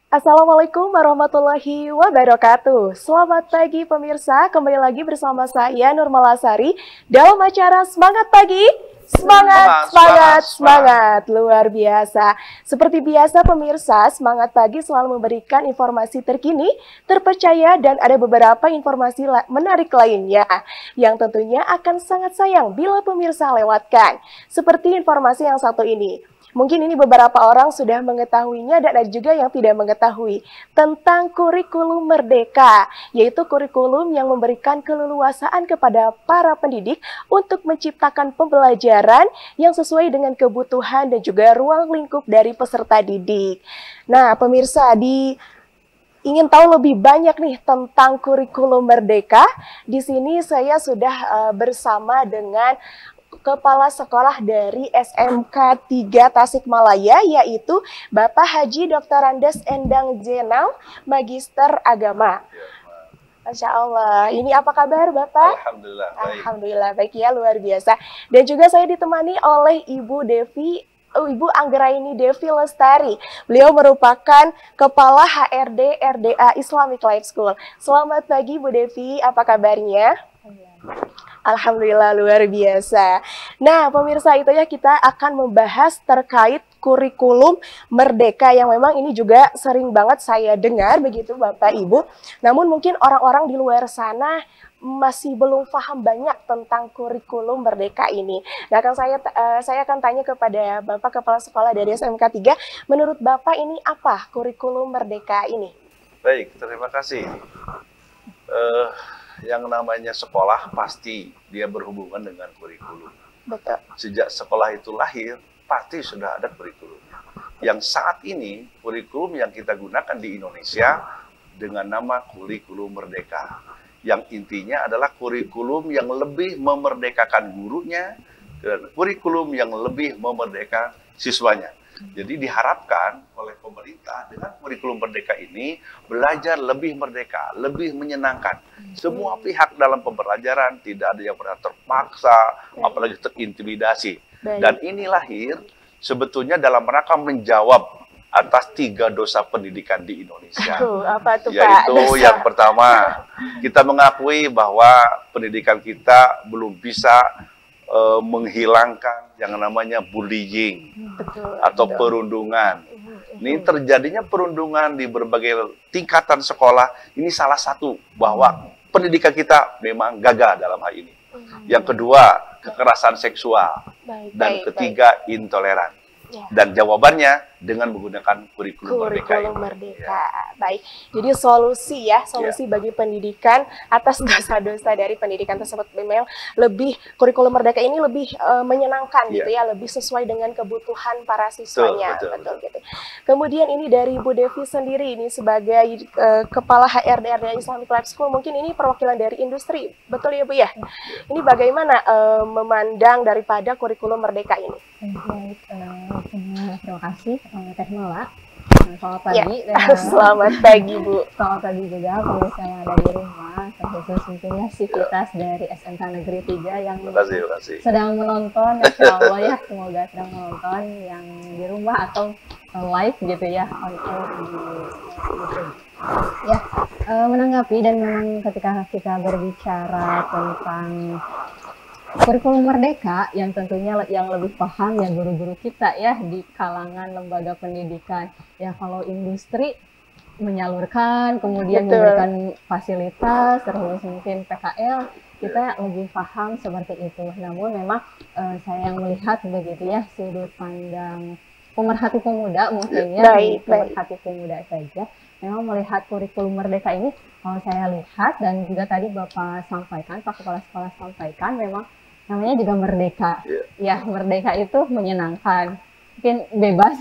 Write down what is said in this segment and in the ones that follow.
Assalamualaikum warahmatullahi wabarakatuh. Selamat pagi pemirsa, kembali lagi bersama saya Nur Malasari dalam acara Semangat Pagi. Semangat, semangat, semangat, luar biasa. Seperti biasa pemirsa, Semangat Pagi selalu memberikan informasi terkini, terpercaya, dan ada beberapa informasi menarik lainnya yang tentunya akan sangat sayang bila pemirsa lewatkan. Seperti informasi yang satu ini. Mungkin ini beberapa orang sudah mengetahuinya dan ada juga yang tidak mengetahui tentang kurikulum merdeka, yaitu kurikulum yang memberikan keleluasaan kepada para pendidik untuk menciptakan pembelajaran yang sesuai dengan kebutuhan dan juga ruang lingkup dari peserta didik. Nah, pemirsa, ingin tahu lebih banyak nih tentang kurikulum merdeka, di sini saya sudah bersama dengan Kepala Sekolah dari SMK 3 Tasikmalaya, yaitu Bapak Haji Dr. Andes Endang Jenal, Magister Agama. Masya Allah. Ini apa kabar Bapak? Alhamdulillah baik. Alhamdulillah baik ya, luar biasa. Dan juga saya ditemani oleh Ibu Anggraini Devi Lestari. Beliau merupakan Kepala HRD RDA Islamic Life School. Selamat pagi Bu Devi, apa kabarnya? Alhamdulillah luar biasa. Nah pemirsa, itu ya kita akan membahas terkait kurikulum merdeka yang memang ini juga sering banget saya dengar begitu Bapak Ibu. Namun mungkin orang-orang di luar sana masih belum paham banyak tentang kurikulum merdeka ini. Nah, saya akan tanya kepada Bapak Kepala Sekolah dari SMK 3, menurut Bapak ini apa kurikulum merdeka ini? Baik, terima kasih. Yang namanya sekolah pasti dia berhubungan dengan kurikulum. Betul. Sejak sekolah itu lahir, pasti sudah ada kurikulumnya. Yang saat ini, kurikulum yang kita gunakan di Indonesia dengan nama kurikulum merdeka. Yang intinya adalah kurikulum yang lebih memerdekakan gurunya, dan kurikulum yang lebih memerdekakan siswanya. Jadi diharapkan oleh pemerintah dengan kurikulum merdeka ini belajar lebih merdeka, lebih menyenangkan. Semua pihak dalam pembelajaran tidak ada yang pernah terpaksa, apalagi terintimidasi. Dan ini lahir sebetulnya dalam rangka menjawab atas 3 dosa pendidikan di Indonesia. Apa tuh, Pak? Yaitu yang pertama, kita mengakui bahwa pendidikan kita belum bisa menghilangkan yang namanya bullying atau perundungan. Ini terjadinya perundungan di berbagai tingkatan sekolah. Ini salah satu bahwa pendidikan kita memang gagal dalam hal ini. Yang kedua, kekerasan seksual. Dan ketiga, intoleran. Dan jawabannya dengan menggunakan kurikulum merdeka. Baik, jadi solusi bagi pendidikan atas dosa-dosa dari pendidikan tersebut. Memang kurikulum merdeka ini lebih menyenangkan gitu ya, lebih sesuai dengan kebutuhan para siswanya. Betul. Gitu. Kemudian ini dari Bu Devi sendiri ini sebagai Kepala HRD RDA Islamic Life School, mungkin ini perwakilan dari industri, betul ya Bu ya? Ini bagaimana memandang daripada kurikulum merdeka ini? Baik, terima kasih Teh Mala. Selamat pagi. Selamat pagi Bu. Selamat pagi juga pemirsa yang ada di rumah, terkhusus tentunya sivitas dari SMK Negeri 3 yang sedang menonton. Insya Allah ya, semoga sedang menonton yang di rumah atau live gitu ya, on air di YouTube. Ya, menanggapi dan memang ketika kita berbicara tentang kurikulum merdeka yang tentunya yang lebih paham ya guru-guru kita ya di kalangan lembaga pendidikan. Ya kalau industri menyalurkan kemudian memberikan fasilitas terus mungkin PKL kita lebih paham seperti itu. Namun memang saya yang melihat begitu ya sudut pandang pemerhati pemuda mungkin ya pemerhati pemuda saja. Memang melihat kurikulum merdeka ini kalau saya lihat dan juga tadi Bapak sampaikan, Pak Kepala Sekolah sampaikan, memang namanya juga merdeka. Ya, merdeka itu menyenangkan. Mungkin bebas.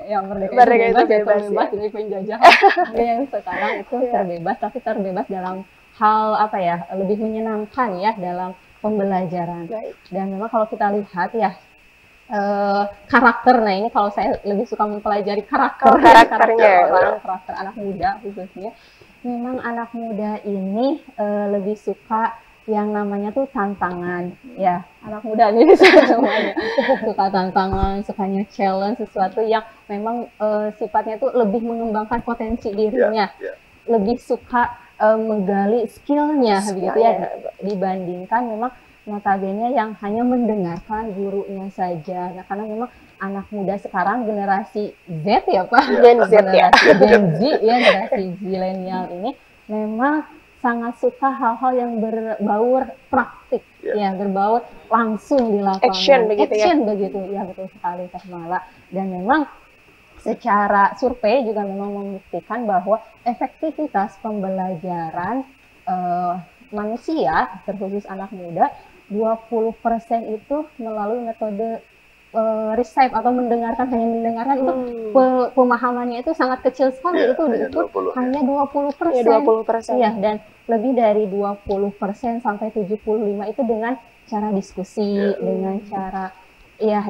Ya, merdeka itu bebas dari penjajahan. Yang sekarang itu terbebas, tapi terbebas dalam hal apa ya, lebih menyenangkan ya dalam pembelajaran. Dan memang kalau kita lihat ya, karakter, nah ini kalau saya lebih suka mempelajari karakternya orang, karakter anak muda khususnya. Memang anak muda ini lebih suka yang namanya tuh tantangan. Ya, anak muda nih semuanya suka tantangan, sukanya challenge, sesuatu yang memang sifatnya tuh lebih mengembangkan potensi dirinya, lebih suka menggali skillnya begitu ya, dibandingkan memang notabene yang hanya mendengarkan gurunya saja. Nah, karena memang anak muda sekarang generasi Z ya Pak, Gen Z ya, Gen Z ya, generasi zilenial ini memang sangat suka hal-hal yang berbaur praktik, ya berbaur langsung di lapangan, action begitu begitu ya, betul sekali Teh Mala. Dan memang secara survei juga memang membuktikan bahwa efektivitas pembelajaran manusia, terkhusus anak muda, 20% itu melalui metode recite atau mendengarkan, hanya mendengarkan itu pemahamannya itu sangat kecil sekali, itu hanya 20%. Ya, 20%. Iya, dan lebih dari 20% sampai 75 itu dengan cara diskusi, dengan cara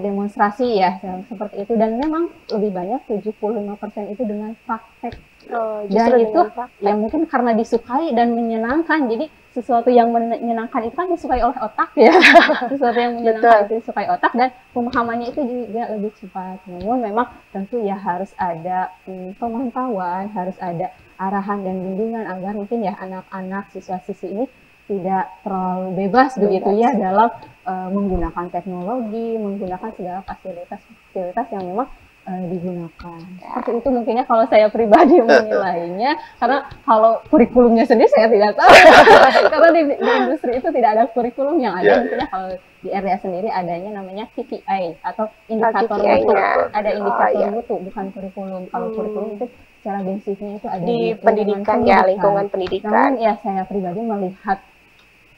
demonstrasi ya, seperti itu. Dan memang lebih banyak 75% itu dengan praktek. Dan itu ya mungkin karena disukai dan menyenangkan, jadi sesuatu yang menyenangkan itu kan disukai oleh otak ya. Sesuatu yang menyenangkan itu disukai otak, dan pemahamannya itu juga lebih cepat. Namun memang tentu ya harus ada pemantauan, harus ada arahan dan bimbingan agar mungkin ya anak-anak siswa-siswi ini tidak terlalu bebas begitu ya dalam menggunakan teknologi, menggunakan segala fasilitas yang memang digunakan. Seperti itu mungkinnya kalau saya pribadi menilainya, karena kalau kurikulumnya sendiri saya tidak tahu. Karena di industri itu tidak ada kurikulum, yang ada mungkinnya kalau di RDA sendiri adanya namanya KPI atau indikator mutu. Ada indikator mutu, bukan kurikulum. Kalau kurikulum itu secara basicnya itu ada di pendidikan ya, lingkungan pendidikan. Namun ya saya pribadi melihat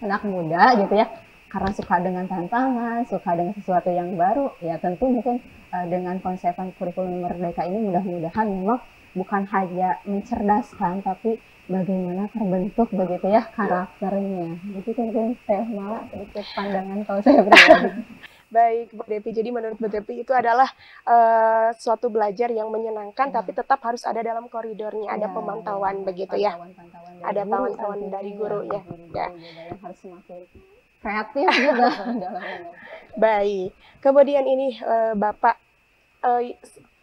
anak muda gitu ya, karena suka dengan tantangan, suka dengan sesuatu yang baru, ya tentu mungkin dengan konsepan kurikulum merdeka ini mudah-mudahan memang bukan hanya mencerdaskan, tapi bagaimana terbentuk begitu ya karakternya. Begitu mungkin Teh Mala sedikit pandangan kalau saya pribadi. Baik, Bu Devi. Jadi menurut Bu Devi itu adalah suatu belajar yang menyenangkan, tapi tetap harus ada dalam koridornya, ada pemantauan begitu ya. Ada pemantauan dari guru ya. Yang harus semakin kreatif juga dalam. Baik. Kemudian ini Bapak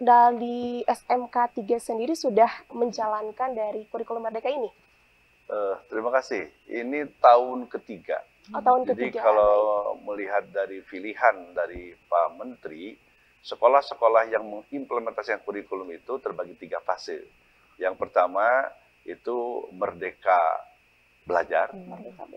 dari SMK 3 sendiri sudah menjalankan dari kurikulum merdeka ini? Terima kasih. Ini tahun ketiga. Tahun Jadi ketiga. kalau melihat dari pilihan dari Pak Menteri, sekolah-sekolah yang mengimplementasikan kurikulum itu terbagi 3 fase. Yang pertama itu Merdeka Belajar.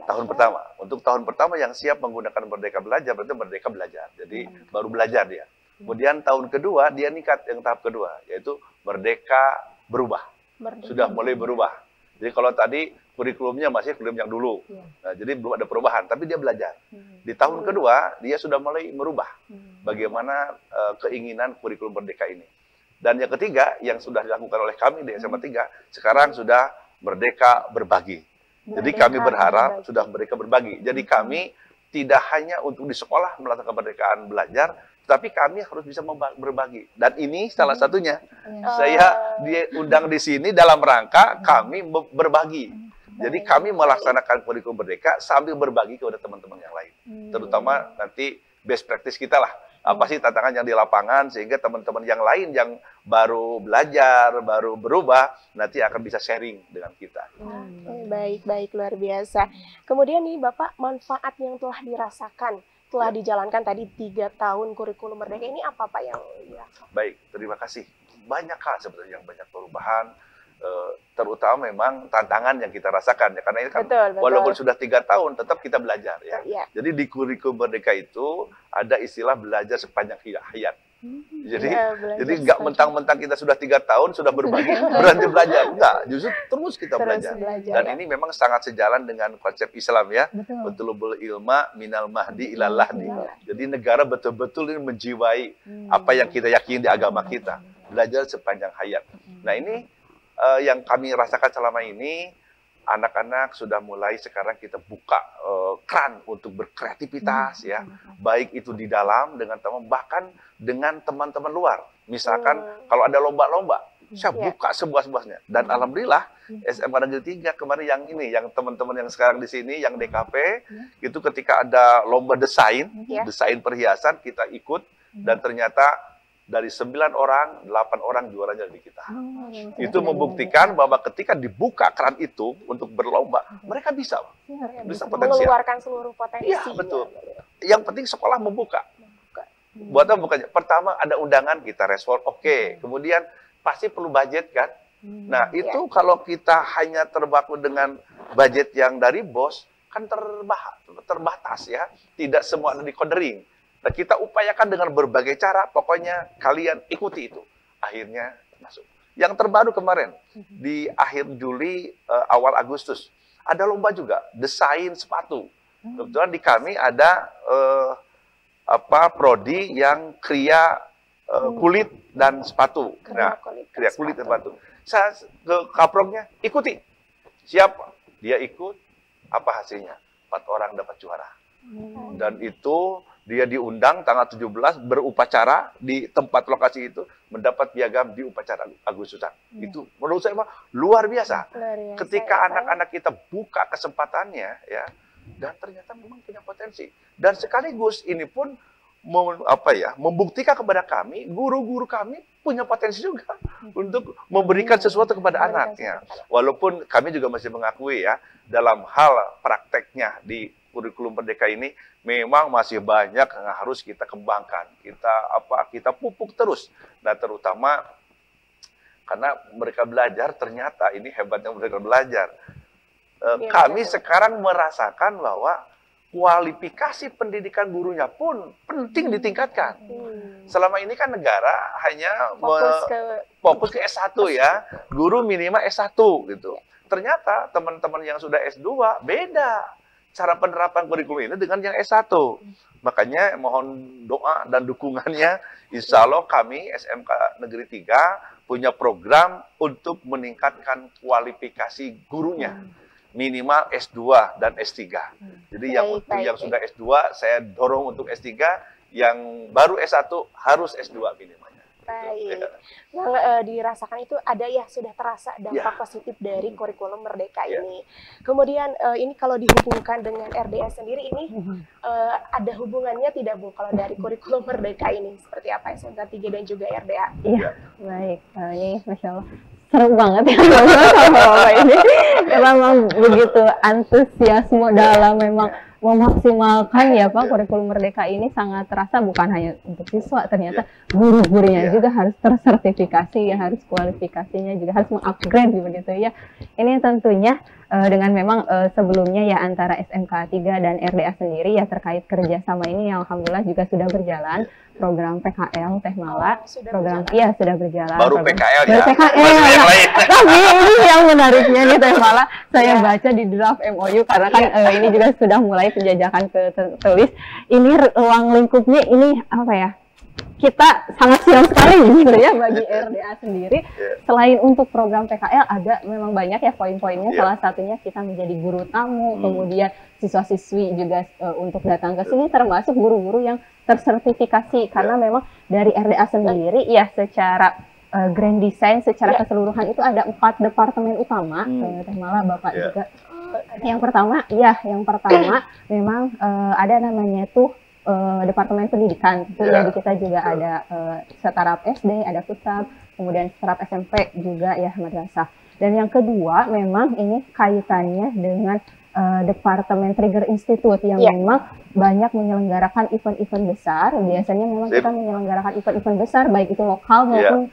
Tahun pertama. Untuk tahun pertama yang siap menggunakan Merdeka Belajar, berarti Merdeka Belajar. Jadi baru belajar dia. Kemudian tahun kedua dia nikat yang tahap kedua, yaitu Merdeka Berubah. Sudah mulai berubah. Jadi kalau tadi kurikulumnya masih kurikulum yang dulu, nah, jadi belum ada perubahan, tapi dia belajar. Di tahun kedua dia sudah mulai merubah bagaimana keinginan kurikulum merdeka ini. Dan yang ketiga yang sudah dilakukan oleh kami di SMA 3, sekarang sudah Merdeka Berbagi. Jadi kami berharap sudah mereka berbagi. Jadi kami tidak hanya untuk di sekolah melakukan kemerdekaan belajar, tapi kami harus bisa berbagi. Dan ini salah satunya. Saya diundang di sini dalam rangka kami berbagi. Jadi kami melaksanakan kurikulum merdeka sambil berbagi kepada teman-teman yang lain. Terutama nanti best practice kita lah. Apa sih tantangan yang di lapangan, sehingga teman-teman yang lain yang baru belajar, baru berubah, nanti akan bisa sharing dengan kita. Baik, luar biasa. Kemudian nih Bapak, manfaat yang telah dirasakan, telah dijalankan tadi 3 tahun kurikulum merdeka ini apa Pak yang dirasakan? Baik, terima kasih. Banyak hal sebenarnya yang banyak perubahan, terutama memang tantangan yang kita rasakan ya, karena ini kan walaupun sudah 3 tahun tetap kita belajar ya. Jadi di kurikulum merdeka itu ada istilah belajar sepanjang hayat. Jadi nggak mentang-mentang kita sudah 3 tahun sudah berbagi berhenti belajar, enggak, justru terus kita belajar. Dan ini memang sangat sejalan dengan konsep Islam ya, betul-betul ilma minal mahdi ilal lahdi. Jadi negara betul-betul ini menjiwai apa yang kita yakini di agama kita, belajar sepanjang hayat. Nah ini yang kami rasakan selama ini, anak-anak sudah mulai sekarang kita buka keran untuk berkreativitas ya, baik itu di dalam dengan teman, bahkan dengan teman-teman luar. Misalkan kalau ada lomba-lomba, Saya buka sebuah-sebuahnya. Dan alhamdulillah SMK Negeri 3 kemarin yang teman-teman yang sekarang di sini, yang DKP, itu ketika ada lomba desain perhiasan, kita ikut, dan ternyata dari 9 orang, 8 orang juaranya dari kita. Itu membuktikan bahwa ketika dibuka keran itu untuk berlomba, mereka bisa potensial. Mengeluarkan seluruh potensi. Iya, betul. Yang penting sekolah membuka. Buat apa bukanya? Pertama ada undangan, kita respon, oke. Kemudian pasti perlu budget kan? Nah, itu kalau kita hanya terbaku dengan budget yang dari bos, kan terbatas ya. Tidak semua ada di codering. Nah, kita upayakan dengan berbagai cara, pokoknya kalian ikuti itu. Akhirnya masuk. Yang terbaru kemarin, di akhir Juli, awal Agustus, ada lomba juga, desain sepatu. Kebetulan di kami ada prodi yang kria kulit dan sepatu. Nah, kria kulit dan sepatu. Saya ke kaproknya, ikuti. Siapa? Dia ikut, apa hasilnya? 4 orang dapat juara. Dan itu dia diundang tanggal 17 berupacara di tempat lokasi itu, mendapat piagam di upacara Agustusan. Itu menurut saya luar biasa. Ketika anak-anak kita buka kesempatannya ya, dan ternyata memang punya potensi. Dan sekaligus ini pun membuktikan kepada kami, guru-guru kami punya potensi juga untuk memberikan sesuatu kepada anaknya. Walaupun kami juga masih mengakui ya, dalam hal prakteknya di kurikulum Merdeka ini memang masih banyak yang harus kita kembangkan, kita pupuk terus. Nah, terutama karena mereka belajar, ternyata ini hebatnya mereka belajar. Kami sekarang merasakan bahwa kualifikasi pendidikan gurunya pun penting ditingkatkan. Selama ini kan negara hanya fokus ke S1 ya, guru minimal S1 gitu. Ternyata teman-teman yang sudah S2 beda cara penerapan kurikulum ini dengan yang S1. Makanya mohon doa dan dukungannya, insya Allah kami SMK Negeri 3 punya program untuk meningkatkan kualifikasi gurunya. Minimal S2 dan S3. Jadi yang sudah S2 saya dorong untuk S3, yang baru S1 harus S2 minimalnya. Baik. Yang dirasakan itu ada ya, sudah terasa dampak positif dari kurikulum Merdeka ini. Kemudian ini kalau dihubungkan dengan RDA sendiri ini ada hubungannya tidak Bu kalau dari kurikulum Merdeka ini seperti apa SMK 3 dan juga RDA? Iya, baik. Ini Masya Allah seru banget ya sama Bapak ini. Karena memang begitu antusiasme dalam memang memaksimalkan ya Pak, kurikulum Merdeka ini sangat terasa bukan hanya untuk siswa, ternyata guru-gurunya juga harus tersertifikasi, ya harus kualifikasinya juga harus mengupgrade begitu ya. Ini tentunya dengan memang sebelumnya ya antara SMK 3 dan RDA sendiri ya terkait kerjasama ini yang alhamdulillah juga sudah berjalan. Program PKL Teh Mala, program iya sudah berjalan. Baru program, PKL ya. PKL ya. Tapi ini yang menariknya nih Teh Mala, saya baca di draft MOU karena kan ini juga sudah mulai penjajakan ke tertulis. Ini ruang lingkupnya ini apa ya? Kita sangat siap sekali sebenarnya bagi RDA sendiri. Selain untuk program PKL ada memang banyak ya poin-poinnya. Salah satunya kita menjadi guru tamu, kemudian siswa-siswi juga untuk datang ke sini termasuk guru-guru yang tersertifikasi karena memang dari RDA sendiri ya secara grand design secara keseluruhan itu ada 4 departemen utama. Teh Mala Bapak juga. Yang pertama memang ada namanya tuh Departemen Pendidikan. Itu ya di kita juga ada setaraf SD, ada pusat, kemudian setaraf SMP juga ya madrasah. Dan yang kedua memang ini kaitannya dengan Departemen Trigger Institute yang memang banyak menyelenggarakan event-event besar. Biasanya memang kita menyelenggarakan event-event besar baik itu lokal maupun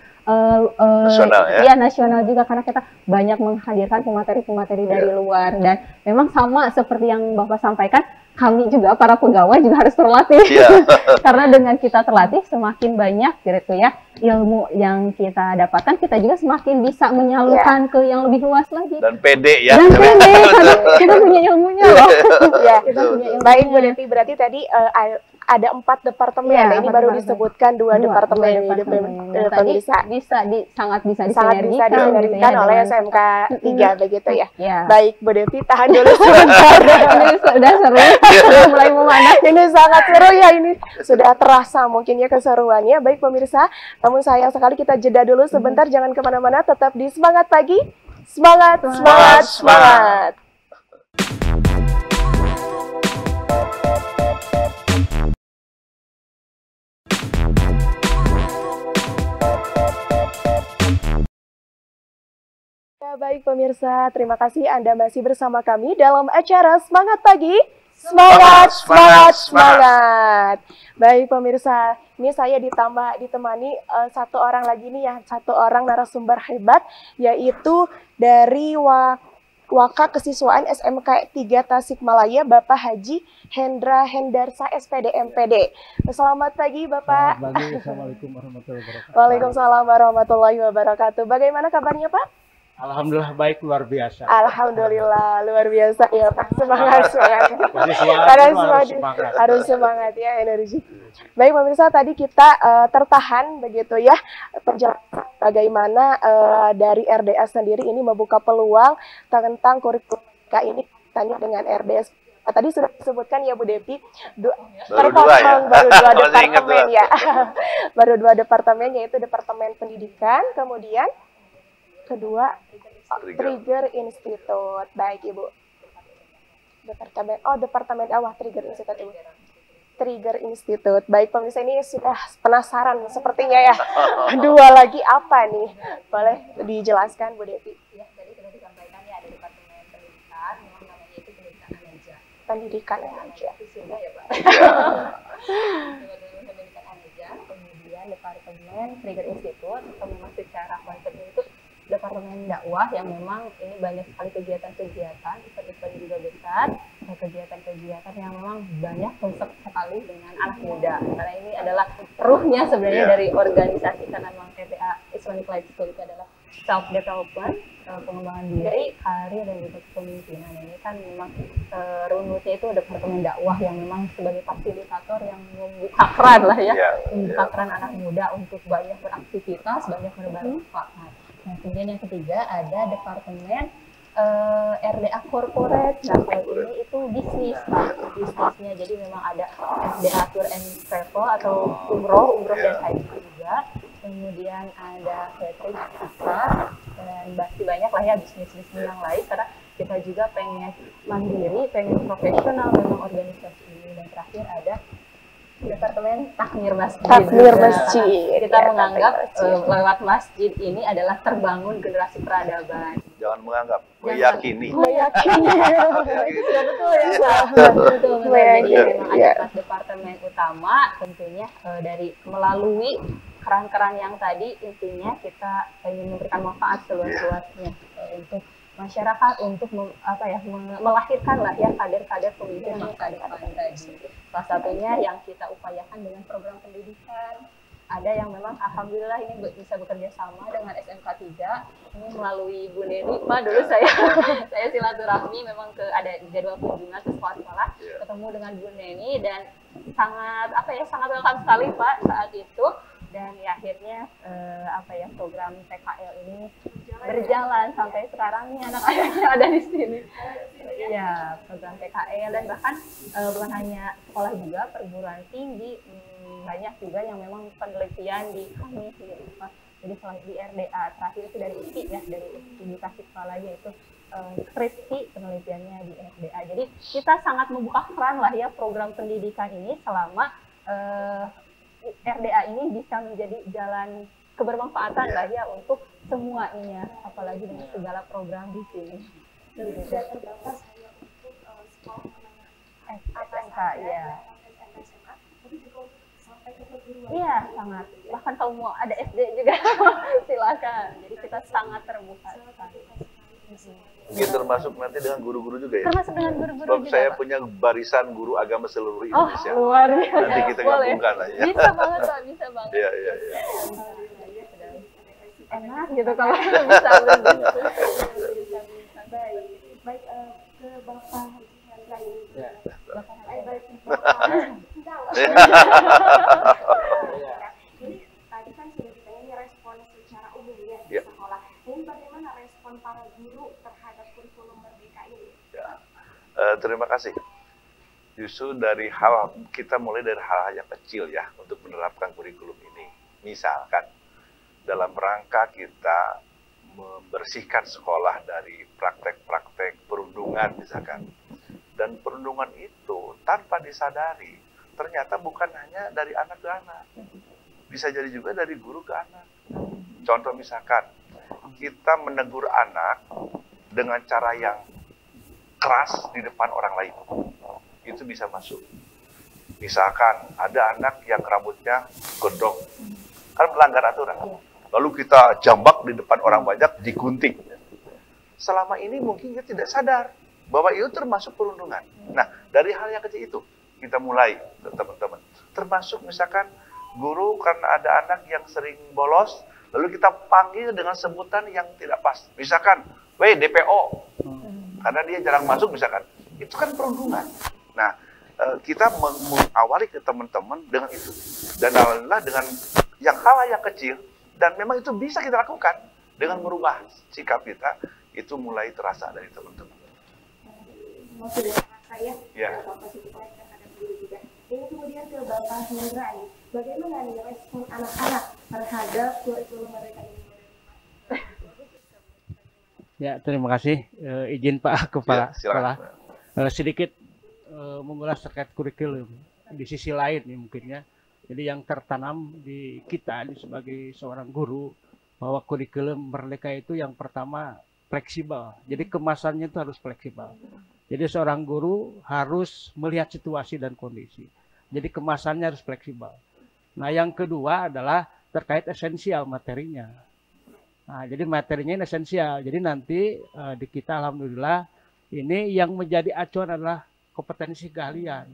nasional juga karena kita banyak menghadirkan pemateri-pemateri dari luar. Dan memang sama seperti yang Bapak sampaikan, kami juga para pegawai juga harus terlatih. Karena dengan kita terlatih semakin banyak gitu ya ilmu yang kita dapatkan, kita juga semakin bisa menyalurkan ke yang lebih luas lagi. Dan pede ya. Dan pede karena kita punya ilmunya loh. Kita punya ilmunya. Baik Bu Devi, berarti tadi ada 4 departemen. Iya, Ini 4 baru departemen. disebutkan 2 departemen nih, Tadi sangat bisa disinergikan oleh dengan SMK 3 begitu ya. Ya. Baik, Bu Devi, tahan dulu sebentar. Ini sudah seru, sudah mulai memanas. Ini sangat seru ya, ini sudah terasa mungkin ya keseruannya. Baik pemirsa, namun sayang sekali kita jeda dulu sebentar, jangan kemana-mana, tetap di Semangat Pagi. Semangat, semangat, semangat. Ya, baik pemirsa, terima kasih Anda masih bersama kami dalam acara Semangat Pagi. Semangat, semangat, semangat. Baik pemirsa, ini saya ditemani satu orang lagi nih ya, satu orang narasumber hebat, yaitu dari Waka Kesiswaan SMK 3 Tasikmalaya, Bapak Haji Hendra Hendarsa SPD MPD. Selamat pagi Bapak. Selamat pagi, Assalamualaikum warahmatullahi wabarakatuh. Waalaikumsalam warahmatullahi wabarakatuh. Bagaimana kabarnya Pak? Alhamdulillah baik, luar biasa. Alhamdulillah luar biasa ya Pak. Semangat, semangat. Harus semangat ya, energi. Baik pemirsa, tadi kita tertahan begitu ya penjelasan bagaimana dari RDA sendiri ini membuka peluang tentang kurikulum ini tanya dengan RDS. Tadi sudah disebutkan ya Bu Devi, baru 2 departemen ya. Baru 2 departemen, yaitu Departemen Pendidikan, kemudian kedua Trigger Institute. Baik Ibu. Departemen Trigger Institute Ibu. Trigger Institute. Baik pemirsa, ini sudah penasaran sepertinya ya. 2 lagi apa nih? Boleh dijelaskan Bu Devi? Ya, tadi sudah disampaikan ya, ada Departemen Pendidikan, memang namanya itu Pendidikan Anaja. Pendidikan Anaja. Itu sudah ya Pak. Departemen Pendidikan Anaja, kemudian Departemen Trigger Institute, atau memang secara konsepnya itu Departemen dakwah yang memang ini banyak sekali kegiatan-kegiatan, event-event juga besar, kegiatan-kegiatan yang memang banyak konsep sekali dengan anak muda. Karena ini adalah ruhnya sebenarnya dari organisasi, karena memang TPA Islamic Life School itu adalah self development, pengembangan diri, karir dan juga kepemimpinan. Ini kan memang runutnya itu Departemen dakwah yang memang sebagai fasilitator yang membuka keran lah ya, membuka keran anak muda untuk banyak beraktivitas, banyak bermanfaat. Nah, kemudian yang ketiga ada Departemen RDA Corporate. Nah, kalau ini itu bisnisnya. Jadi memang ada RDA Tour and Travel atau umroh dan haji juga. Kemudian ada catering kita dan masih banyak lah ya bisnis yang lain, karena kita juga pengen mandiri, pengen profesional memang organisasi ini. Dan terakhir ada Departemen Takmir Masjid. Takmir Masjid. Kita menganggap lewat masjid ini adalah terbangun generasi peradaban. Jangan menganggap, meyakini. Meyakini. Betul ya. Betul. Jadi memang ada 4 departemen utama, tentunya dari melalui keran-keran yang tadi, intinya kita ingin memberikan manfaat seluas-luasnya untuk masyarakat, untuk melahirkan lah ya kader-kader pemimpin masa depan tadi. Salah satunya yang kita upayakan dengan program pendidikan. Ada yang memang alhamdulillah ini bisa bekerja sama dengan SMK 3. Ini melalui Bu Neni, Pak, dulu saya silaturahmi memang ada jadwal kunjungan ke sekolah-sekolah, ketemu dengan Bu Neni dan sangat welcome sekali Pak saat itu. Dan ya, akhirnya program PKL ini berjalan sampai sekarang nih, anak-anaknya ada di sini. Ya, program PKL dan bahkan bukan hanya sekolah juga, perguruan tinggi, banyak juga yang memang penelitian di kami sendiri. Jadi selain di RDA, terakhir itu dari IPI ya, dari edukasi kepala yaitu skripsi penelitiannya di RDA. Jadi kita sangat membuka keran lah ya program pendidikan ini selama RDA ini bisa menjadi jalan kebermanfaatan lah ya untuk semuanya, apalagi dengan segala program di sini. Tidak terbatas hanya untuk sekolah menengah SMK ya. Iya, sangat. Bahkan kalau mau ada SD juga silakan. Jadi kita sangat terbuka. Mungkin termasuk nanti dengan guru-guru juga ya? Termasuk dengan guru-guru sebab juga, saya Pak. punya barisan guru agama seluruh Indonesia. Oh, luar biasa. Nanti kita gabungkan lah ya. Bisa banget Pak, bisa banget. Iya. Enak gitu kalau bisa begitu. Baik ke Bapak Hendra ini. Ya. Bapak Jadi tadi kan sudah ditanya nih respon secara umum ya di Ya. sekolah. Ini bagaimana respon para guru terhadap kurikulum Merdeka ini? Ya. Terima kasih. Justru dari kita mulai dari hal-hal yang kecil ya untuk menerapkan kurikulum ini. Misalkan dalam rangka kita membersihkan sekolah dari praktek-praktek perundungan misalkan. Dan perundungan itu tanpa disadari ternyata bukan hanya dari anak ke anak. Bisa jadi juga dari guru ke anak. Contoh misalkan kita menegur anak dengan cara yang keras di depan orang lain. Itu bisa masuk. Misalkan ada anak yang rambutnya gondrong, kan melanggar aturan. Lalu kita jambak di depan orang banyak, digunting. Selama ini mungkin dia tidak sadar bahwa itu termasuk perundungan. Nah, dari hal yang kecil itu kita mulai, teman-teman. Termasuk misalkan guru karena ada anak yang sering bolos, lalu kita panggil dengan sebutan yang tidak pas. Misalkan, weh DPO, karena dia jarang masuk misalkan. Itu kan perundungan. Nah, kita mengawali ke teman-teman dengan itu. Dan alhamdulillah dengan hal yang kecil, dan memang itu bisa kita lakukan dengan merubah sikap kita, itu mulai terasa dari teman-teman. Sudah terasa Ya. Bapak positifnya terhadap guru juga. Ini kemudian ke Bapak Hendra nih, bagaimana nih respon anak-anak terhadap kurikulum Merdeka ini? Ya, terima kasih. Izin Pak Kepala Ya, silakan. Sekolah. Sedikit mengulas terkait kurikulum di sisi lain ya mungkin ya. Jadi yang tertanam di kita sebagai seorang guru bahwa kurikulum Merdeka itu yang pertama fleksibel. Jadi kemasannya itu harus fleksibel. Jadi seorang guru harus melihat situasi dan kondisi. Jadi kemasannya harus fleksibel. Nah, yang kedua adalah terkait esensial materinya. Nah, jadi materinya ini esensial. Jadi nanti di kita alhamdulillah ini yang menjadi acuan adalah kompetensi keahlian.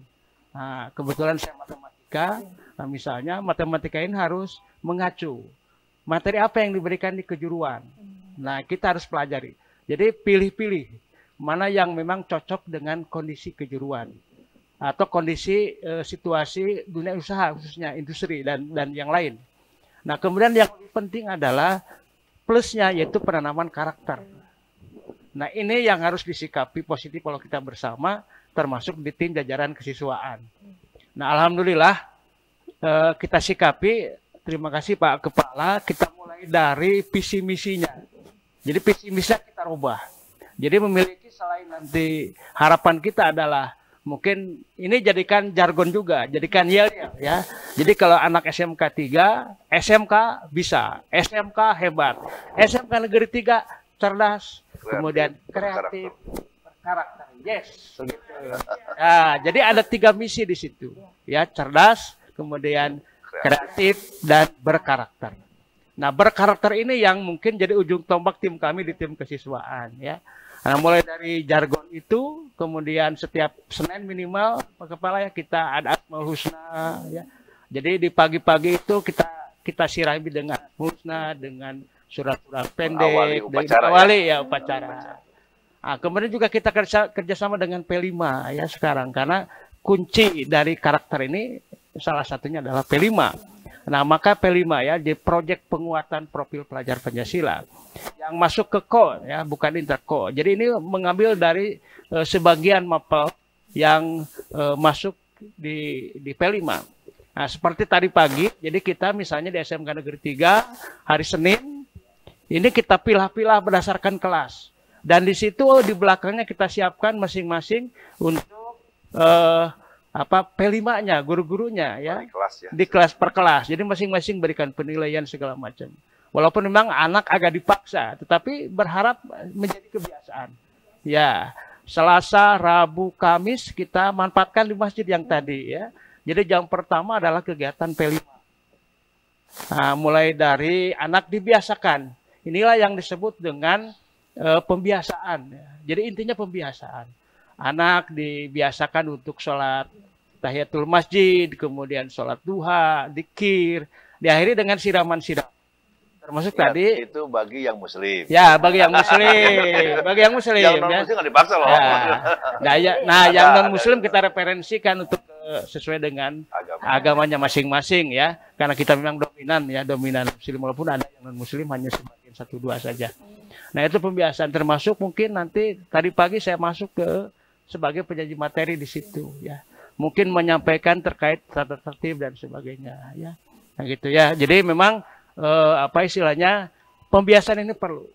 Nah, kebetulan saya matematika. Nah, misalnya matematika ini harus mengacu. Materi apa yang diberikan di kejuruan. Nah, kita harus pelajari. Jadi pilih-pilih mana yang memang cocok dengan kondisi kejuruan atau kondisi situasi dunia usaha khususnya industri dan yang lain. Nah, kemudian yang lebih penting adalah plusnya yaitu penanaman karakter. Nah, ini yang harus disikapi positif kalau kita bersama termasuk di tim jajaran kesiswaan. Nah, alhamdulillah kita sikapi. Terima kasih Pak Kepala. Kita mulai dari visi misinya. Jadi visi misinya kita rubah. Jadi memiliki selain nanti harapan kita adalah mungkin ini jadikan jargon juga, jadikan yel ya. Jadi kalau anak SMK 3, SMK bisa, SMK hebat, SMK Negeri 3 cerdas, kemudian kreatif, berkarakter. Yes. Nah, jadi ada 3 misi di situ. Ya, cerdas, kemudian kreatif dan berkarakter. Nah, berkarakter ini yang mungkin jadi ujung tombak tim kami di tim kesiswaan ya. Nah, mulai dari jargon itu, kemudian setiap Senin minimal Pak Kepala ya kita ada Asmaul Husna ya. Jadi di pagi-pagi itu kita sirami dengan husna, dengan surat-surat pendek, awali upacara. Nah, kemudian juga kita kerjasama dengan P5 ya sekarang karena kunci dari karakter ini salah satunya adalah P5. Nah, maka P5 ya di proyek penguatan profil pelajar Pancasila yang masuk ke KO ya, bukan interko. Jadi ini mengambil dari sebagian mapel yang masuk di P5. Nah, seperti tadi pagi, jadi kita misalnya di SMK Negeri 3 hari Senin ini kita pilah-pilah berdasarkan kelas. Dan di situ di belakangnya kita siapkan masing-masing untuk P5-nya, guru-gurunya ya. Di kelas per kelas. Jadi masing-masing berikan penilaian segala macam. Walaupun memang anak agak dipaksa, tetapi berharap menjadi kebiasaan. Ya, Selasa, Rabu, Kamis kita manfaatkan di masjid yang tadi ya. Jadi jam pertama adalah kegiatan P5. Nah, mulai dari anak dibiasakan. Inilah yang disebut dengan pembiasaan. Ya. Jadi intinya pembiasaan. Anak dibiasakan untuk sholat tahiyatul masjid, kemudian sholat duha, dzikir, diakhiri dengan siraman-siraman. Termasuk ya, tadi itu bagi yang muslim. Ya, bagi yang muslim, bagi yang muslim. Yang non muslim nggak dipaksa loh. Nah, yang non muslim kita referensikan untuk sesuai dengan agamanya masing-masing ya. Karena kita memang dominan muslim, walaupun ada yang non muslim hanya sebagian 1-2 saja. Nah, itu pembiasaan, termasuk mungkin nanti tadi pagi saya masuk ke sebagai penyaji materi di situ ya. Mungkin menyampaikan terkait tata tertib dan sebagainya ya. Nah, gitu ya. Jadi memang apa istilahnya, pembiasaan ini perlu.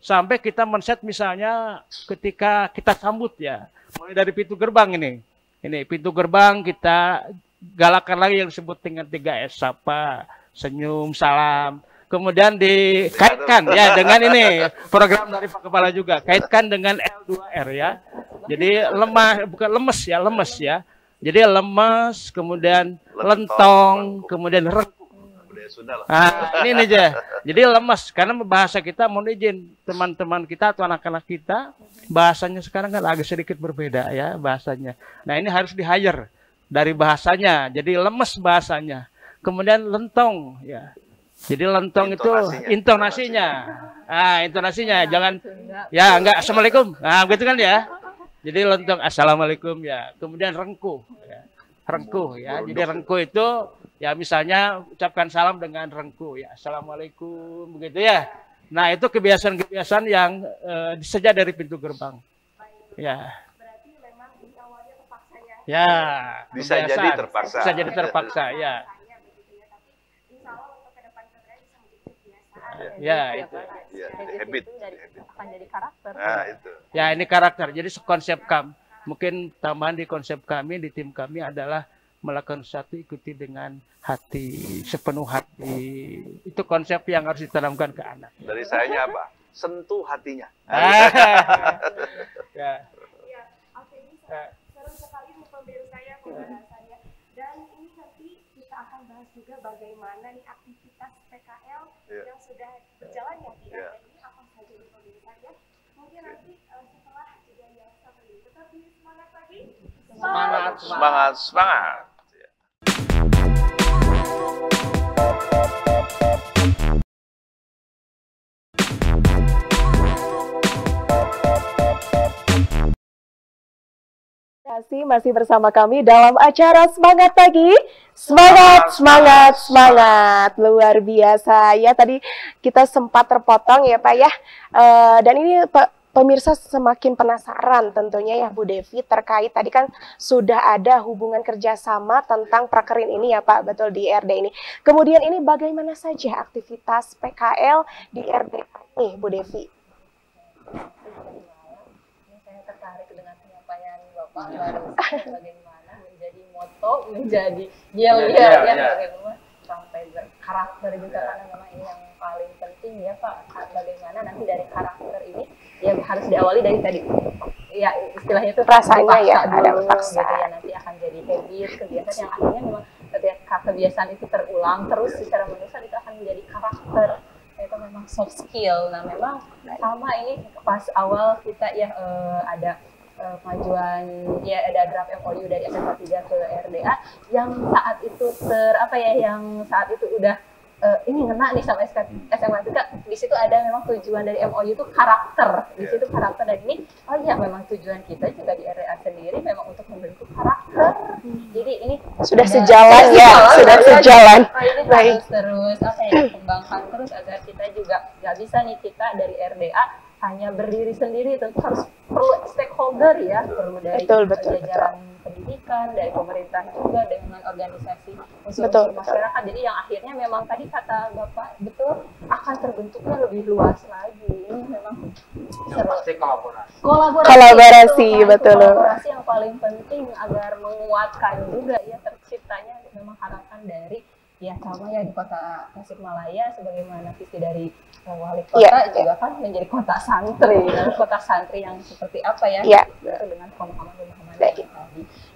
Sampai kita men-set misalnya ketika kita sambut ya, mulai dari pintu gerbang ini. Ini pintu gerbang kita galakan lagi yang disebut dengan 3S, sapa, senyum, salam. Kemudian dikaitkan ya dengan ini program dari Pak Kepala juga, kaitkan dengan L2R ya. Jadi lemes ya. Jadi lemes, kemudian lentong, kemudian rengkuh. Nah, ini aja. Jadi lemes, karena bahasa kita, mohon izin teman-teman kita atau anak-anak kita, bahasanya sekarang kan agak sedikit berbeda ya bahasanya. Nah, ini harus di-hire dari bahasanya. Jadi lemes bahasanya. Kemudian lentong ya. Jadi lentong itu intonasinya. Intonasinya jangan ya enggak assalamualaikum. Nah, begitu kan ya. Jadi lentong assalamualaikum ya. Kemudian rengkuh ya. Rengkuh ya. Jadi rengkuh itu ya misalnya ucapkan salam dengan rengkuh ya. Assalamualaikum begitu ya. Nah, itu kebiasaan-kebiasaan yang sejak dari pintu gerbang. Ya. Berarti memang di awalnya terpaksa ya. Ya. Bisa jadi terpaksa. Bisa jadi terpaksa ya. Ya, itu. Ya, habit. Akan jadi karakter. Nah, itu. Ya, ini karakter. Jadi konsep mungkin tambahan di konsep kami, di tim kami adalah melakukan sesuatu ikuti dengan hati, sepenuh hati. Itu konsep yang harus ditanamkan ke anak. Dari sayanya apa? Sentuh hatinya. Ya, Ya. oke, ini seru sekali nih pemirsa ya pembahasannya. Dan ini nanti kita akan bahas juga bagaimana nih aktivitas PKL yang sudah berjalan ya di RT ini, apa saja nih pemirsa ya. Mungkin nanti setelah jeda yang satu ini, tetapi semangat lagi. Semangat. Masih bersama kami dalam acara Semangat Pagi. Semangat. Luar biasa ya, tadi kita sempat terpotong ya Pak ya. Dan ini pemirsa semakin penasaran tentunya ya Bu Devi terkait tadi kan sudah ada hubungan kerjasama tentang prakerin ini ya Pak, betul di RD ini. Kemudian ini bagaimana saja aktivitas PKL di RD ini Bu Devi? Bapak barusan bagaimana menjadi moto, menjadi bagaimana sampai berkarakter juga, karena memang ini yang paling penting ya Pak, bagaimana nanti dari karakter ini ya harus diawali dari tadi ya istilahnya itu rasanya ya dulu, ada paksa gitu ya, nanti akan jadi habit, kebiasaan yang akhirnya memang ketika kebiasaan itu terulang terus secara menerus itu akan menjadi karakter. Itu memang soft skill. Nah, memang sama ini pas awal kita ya ada pengajuan ya, ada draft MOU dari SMK 3 ke RDA yang saat itu yang saat itu udah ini ngena nih sama SMK 3. Di situ ada memang tujuan dari MOU itu karakter. Di situ karakter, dan ini memang tujuan kita juga di RDA sendiri memang untuk membentuk karakter. Jadi ini sudah sejalan ya, sudah sejalan. Ini harus terus dikembangkan terus agar kita juga nggak bisa nih kita dari RDA hanya berdiri sendiri, tentu harus perlu stakeholder ya, perlu dari jajaran pendidikan, dari pemerintah juga, dengan organisasi unsur-unsur masyarakat. Jadi yang akhirnya memang tadi kata Bapak betul, akan terbentuknya lebih luas lagi. Ini memang Pasti kolaborasi betul. Kolaborasi yang paling penting agar menguatkan juga ya terciptanya memang harapan dari ya sama ya di Kota Tasikmalaya, sebagaimana visi dari wali kota juga kan menjadi kota santri. Dan kota santri yang seperti apa ya? Itu dengan pemahaman-pemahaman tadi.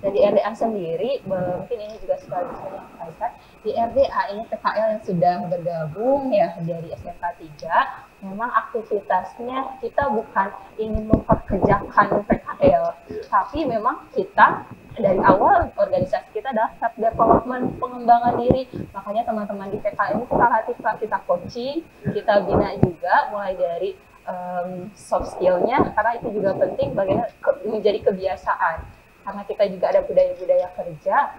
Dan di RDA sendiri mungkin ini juga sekaligus menyampaikan di RDA ini PKL yang sudah bergabung ya dari SMK 3, memang aktivitasnya kita bukan ingin memperkerjakan PKL, tapi memang kita dari awal organisasi kita adalah self development, pengembangan diri. Makanya teman-teman di PKL ini kita latih, kita coaching, kita bina juga mulai dari soft skill-nya, karena itu juga penting bagaimana menjadi kebiasaan. karena kita juga ada budaya-budaya kerja,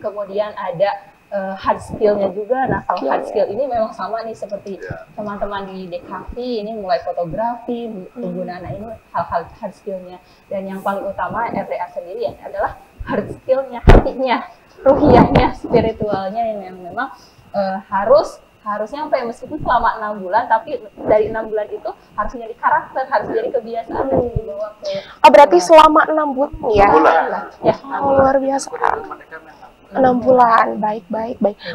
kemudian ada hard skill-nya juga. Nah, kalau hard skill ini memang sama nih seperti teman-teman di DKV ini mulai fotografi, penggunaan ini hal-hal hard skill-nya. Dan yang paling utama RDA sendiri ya adalah hard skill-nya, hatinya, ruhiyahnya, spiritualnya yang memang harusnya apa ya, meskipun selama 6 bulan, tapi dari 6 bulan itu harus menjadi karakter, harus jadi kebiasaan dan dibawa ke. Oh, berarti selama 6 bulan ya? 6 bulan. Ya, Oh, luar biasa. 6 bulan, baik.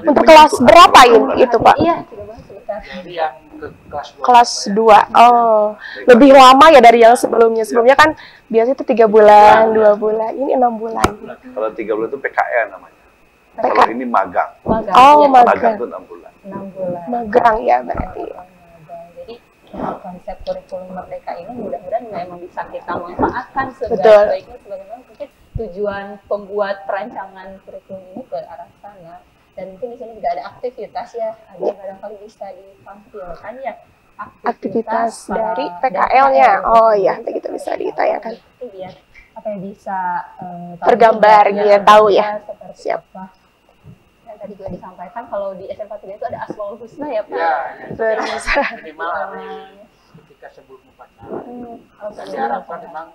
Untuk kelas berapa itu Pak? Iya, coba banget sebentar. Jadi yang ke Kelas 2. Oh, lebih lama ya dari yang sebelumnya. Sebelumnya kan biasanya itu 3 bulan, 2 bulan. Ini 6 bulan. Kalau 3 bulan itu PKL namanya. Kalau ini magang. Oh, Iya, Magang itu 6 bulan. 6 bulan. Magang ya berarti. Jadi konsep kurikulum merdeka ini mudah-mudahan memang bisa kita manfaatkan Betul. sebaik-baiknya, sebagaimana mungkin tujuan pembuat perancangan kurikulum ini ke arah sana. Dan mungkin di sini juga ada aktivitas ya, ada yang barangkali bisa ditampilkan ya, Aktivitas dari PKL-nya. Oh iya, begitu bisa ditayangkan. Itu biar apa ya, bisa Tergambar, juga, tahu ya. seperti Siap. apa. Dan tadi juga disampaikan kalau di SMA 3 itu ada Asmaul Husna ya Pak. Ya, Luar biasa. minimal ketika sebelum upacara. Kalau Dan diharapkan memang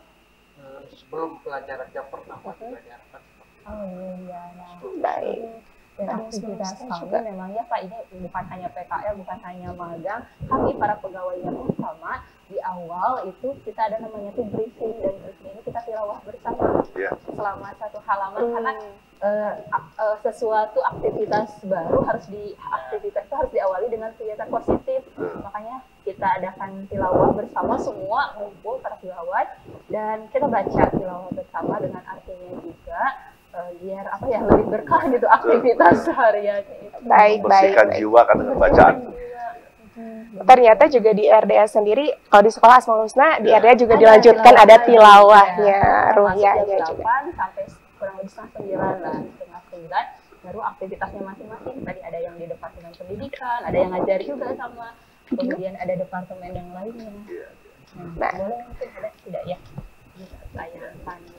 sebelum pelajaran jam pertama juga diharapkan seperti itu. Oh iya, nah. Baik. Dan Nah, aktivitas saya kami juga. memang ya Pak, ini bukan hanya PKL, bukan hanya magang, kami para pegawainya pun sama. Di awal itu kita ada namanya tuh briefing, dan briefing ini kita tilawah bersama Ya. selama 1 halaman karena sesuatu aktivitas baru aktivitas itu harus diawali dengan kegiatan positif. Makanya kita adakan tilawah bersama, semua ngumpul para pegawai dan kita baca tilawah bersama dengan artinya juga, biar apa ya, lebih berkah gitu aktivitas seharian itu. Baik. Bersihkan jiwa kan dengan bacaan. Ternyata juga di RDA sendiri, kalau di sekolah Asmaul Husna, di RDA juga Ada dilanjutkan ada tilawahnya, Masuk ruhiyahnya jam juga. 8 sampai kurang lebih setengah 9 lah, setengah 9 baru aktivitasnya masing-masing. Tadi ada yang di departemen pendidikan, ada yang ngajar juga sama, kemudian ada departemen yang lainnya. Nah. Boleh mungkin ada tidak ya? Bisa saya tanya.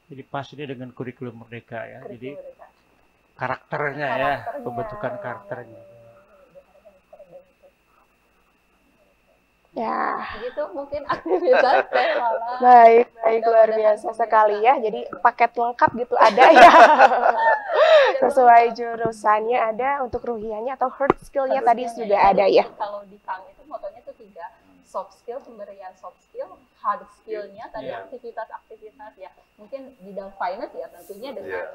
Jadi pas ini dengan kurikulum merdeka ya. Jadi karakternya ya, pembentukan karakternya. Ya. Gitu mungkin aktivitas malah. Baik, luar biasa sekali ya. Jadi paket lengkap gitu ada ya. Sesuai jurusannya ada, untuk ruhiyahnya atau hard skill-nya tadi sudah ada ya. Kalau di kami itu motonya tuh 3, soft skill, pemberian soft skill, hard skill-nya tadi aktivitas-aktivitas ya. Mungkin bidang finance ya tentunya dengan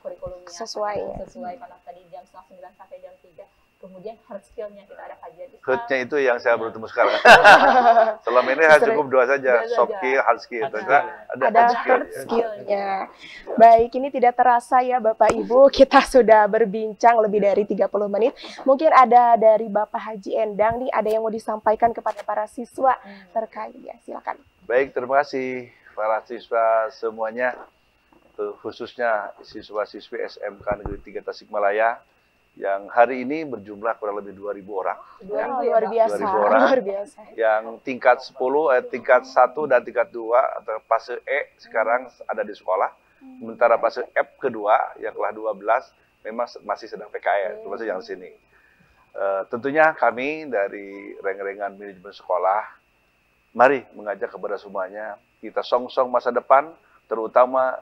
kurikulumnya sesuai karena tadi jam 9 sampai jam 3. Kemudian hard skill-nya kita ada kajian Islam. Hard-nya itu yang saya bertemu sekarang. Selama ini hanya cukup 2 saja, soft skill, hard skill. Ada hard skill-nya. Baik, ini tidak terasa ya Bapak Ibu, kita sudah berbincang lebih dari 30 menit. Mungkin ada dari Bapak Haji Endang nih, ada yang mau disampaikan kepada para siswa terkait ya, silakan. Baik, terima kasih para siswa semuanya, khususnya siswa-siswi SMK Negeri 3 Tasikmalaya, yang hari ini berjumlah kurang lebih 2.000 orang. Luar biasa. 2.000 orang. Luar biasa. Yang tingkat 10, tingkat 1 dan tingkat 2 atau fase E sekarang ada di sekolah. Sementara fase F kedua yang kelas 12 memang masih sedang PKL, termasuk yang di sini. Tentunya kami dari reng-rengan manajemen sekolah, mari mengajak kepada semuanya kita song-song masa depan, terutama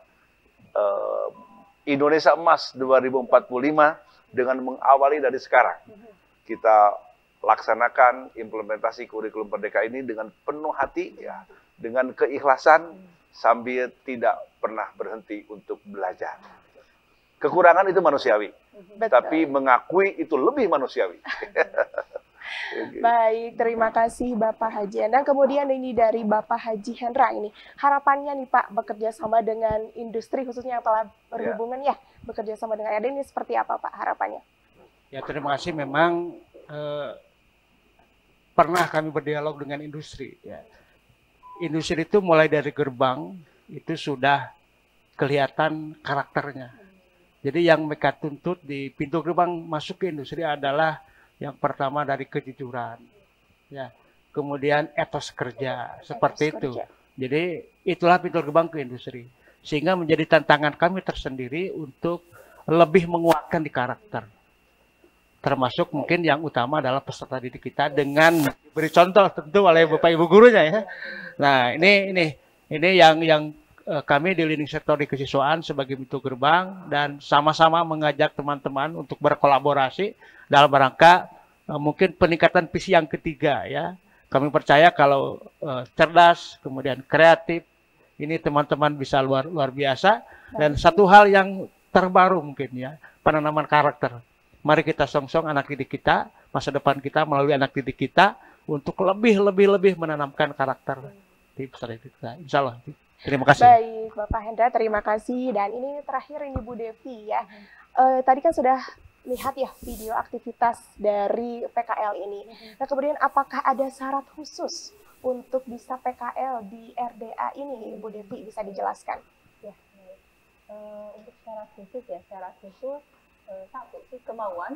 Indonesia Emas 2045. Dengan mengawali dari sekarang, kita laksanakan implementasi kurikulum Merdeka ini dengan penuh hati, ya, dengan keikhlasan, sambil tidak pernah berhenti untuk belajar. Kekurangan itu manusiawi, tapi mengakui itu lebih manusiawi. Baik, terima kasih Bapak Haji Endang. Kemudian ini dari Bapak Haji Hendra ini, harapannya nih Pak, bekerja sama dengan industri khususnya yang telah berhubungan ya, bekerja sama dengan AD ini seperti apa Pak harapannya? Ya, terima kasih. Memang pernah kami berdialog dengan industri. Ya. Industri itu mulai dari gerbang itu sudah kelihatan karakternya. Jadi yang mereka tuntut di pintu gerbang masuk ke industri adalah yang pertama dari kejujuran, ya, kemudian etos kerja, seperti itu. Jadi itulah pintu gerbang ke industri, sehingga menjadi tantangan kami tersendiri untuk lebih menguatkan di karakter. Termasuk mungkin yang utama adalah peserta didik kita dengan beri contoh tentu oleh Bapak Ibu gurunya ya. Nah ini yang kami di leading sector di kesiswaan sebagai pintu gerbang dan sama-sama mengajak teman-teman untuk berkolaborasi dalam rangka mungkin peningkatan visi yang ketiga ya. Kami percaya kalau cerdas, kemudian kreatif, ini teman-teman bisa luar biasa. Dan satu hal yang terbaru mungkin ya, penanaman karakter. Mari kita song-song anak didik kita, masa depan kita melalui anak didik kita untuk lebih menanamkan karakter di peserta didik kita. Insya Allah. Terima kasih. Baik, Bapak Hendra, terima kasih. Dan ini terakhir ini Bu Devi ya. Tadi kan sudah lihat ya video aktivitas dari PKL ini. Nah kemudian apakah ada syarat khusus untuk bisa PKL di RDA ini, Bu Devi bisa dijelaskan? Ya, untuk syarat khusus ya, syarat khusus satu sih kemauan,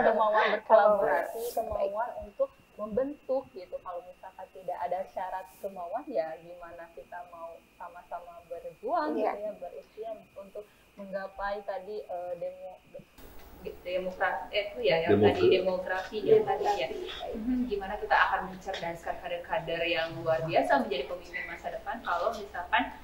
kemauan berkolaborasi, kemauan untuk membentuk gitu. Kalau misalkan tidak ada syarat kemauan ya gimana kita mau sama-sama berjuang gitu ya, berikhtiar untuk menggapai tadi demokrasi itu ya yang tadi demografi yang tadi ya. Gimana kita akan mencerdaskan kader-kader yang luar biasa menjadi pemimpin masa depan kalau misalkan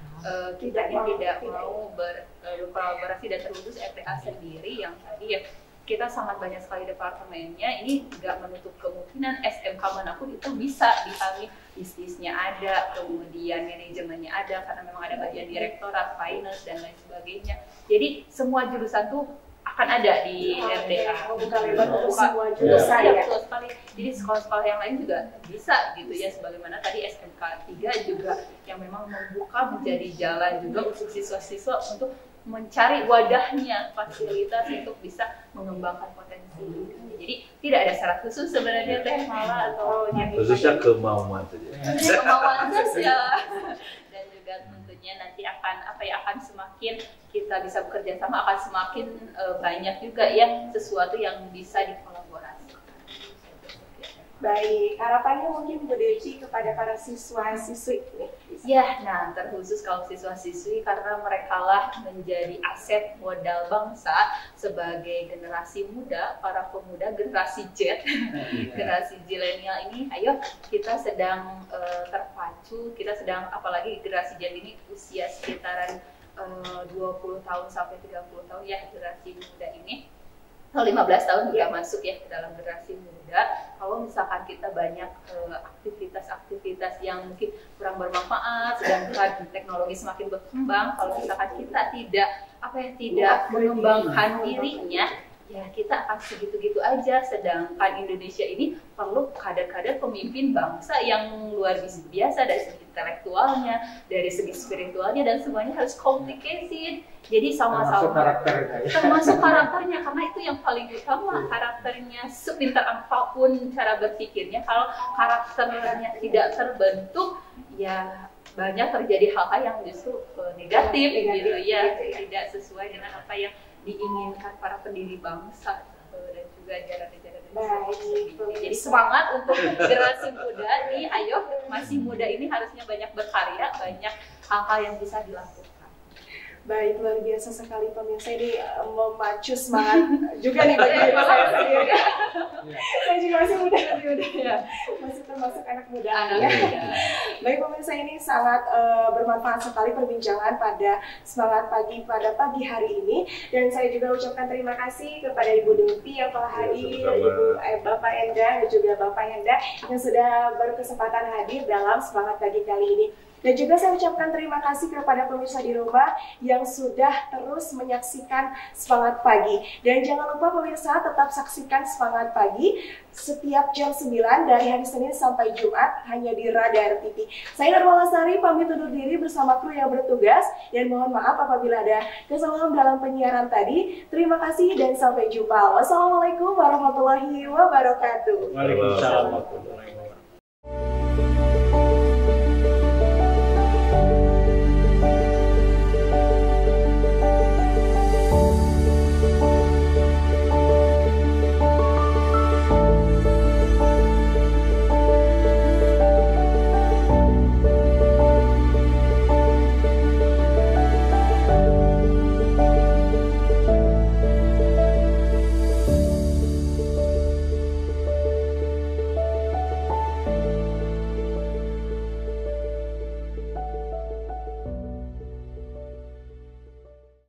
kita tidak mau berkolaborasi dan terkhusus RTA sendiri yang tadi ya kita sangat banyak sekali departemennya, ini nggak menutup kemungkinan SMK manapun itu bisa diambil, bisnisnya ada, kemudian manajemennya ada, karena memang ada bagian direktorat, finance, dan lain sebagainya. Jadi semua jurusan tuh akan ada di RDA. Bukan lebar untuk semua jurusan ya. Betul sekali. Jadi sekolah-sekolah yang lain juga bisa gitu ya, sebagaimana tadi SMK 3 juga yang memang membuka menjadi jalan juga untuk siswa-siswa untuk mencari wadahnya, fasilitas untuk bisa mengembangkan potensi. Jadi tidak ada syarat khusus sebenarnya Teh Mala atau khususnya kemauan saja. Kemauan saja. Dan juga tentunya nanti akan semakin kita bisa bekerja sama, akan semakin banyak juga ya sesuatu yang bisa dikolaborasi. Baik, harapannya mungkin Bu Devi kepada para siswa-siswi Ya, nah terkhusus kaum siswa-siswi karena merekalah menjadi aset modal bangsa sebagai generasi muda, para pemuda generasi Z, generasi zilenial ini. Ayo kita sedang terpacu, kita sedang apalagi generasi Z ini usia sekitaran 20 tahun sampai 30 tahun ya generasi muda ini. 15 tahun juga masuk ya ke dalam generasi muda. Kalau misalkan kita banyak aktivitas-aktivitas yang mungkin kurang bermanfaat, sedangkan teknologi semakin berkembang, kalau misalkan kita tidak mengembangkan dirinya, ya kita akan segitu-gitu aja. Sedangkan Indonesia ini perlu kader-kader pemimpin bangsa yang luar biasa dari segi intelektualnya, dari segi spiritualnya, dan semuanya harus complicated. Jadi sama-sama termasuk karakternya, karena itu yang paling utama. Karakternya sepintar apapun cara berpikirnya, kalau karakternya tidak terbentuk, ya banyak terjadi hal-hal yang justru negatif gitu ya, tidak sesuai dengan apa yang diinginkan para pendiri bangsa dan juga jalan-jalan. Jadi semangat untuk generasi muda nih, ayo masih muda ini harusnya banyak berkarya, banyak hal-hal yang bisa dilakukan. Baik, luar biasa sekali pemirsa, ini memacu semangat juga nih bagi diri saya sendiri. Saya juga masih muda ya, masih termasuk anak muda. Baik pemirsa, ini sangat bermanfaat sekali perbincangan pada semangat pagi pada pagi hari ini, dan saya juga ucapkan terima kasih kepada Ibu Dengti yang telah hadir, Bapak Enda dan juga Bapak Henda yang sudah berkesempatan hadir dalam semangat pagi kali ini. Dan juga saya ucapkan terima kasih kepada pemirsa di rumah yang sudah terus menyaksikan Semangat Pagi. Dan jangan lupa pemirsa tetap saksikan Semangat Pagi setiap jam 9 dari hari Senin sampai Jumat hanya di Radar TV. Saya Nurmala Sari pamit undur diri bersama kru yang bertugas, dan mohon maaf apabila ada kesalahan dalam penyiaran tadi. Terima kasih dan sampai jumpa. Wassalamualaikum warahmatullahi wabarakatuh. Waalaikumsalam.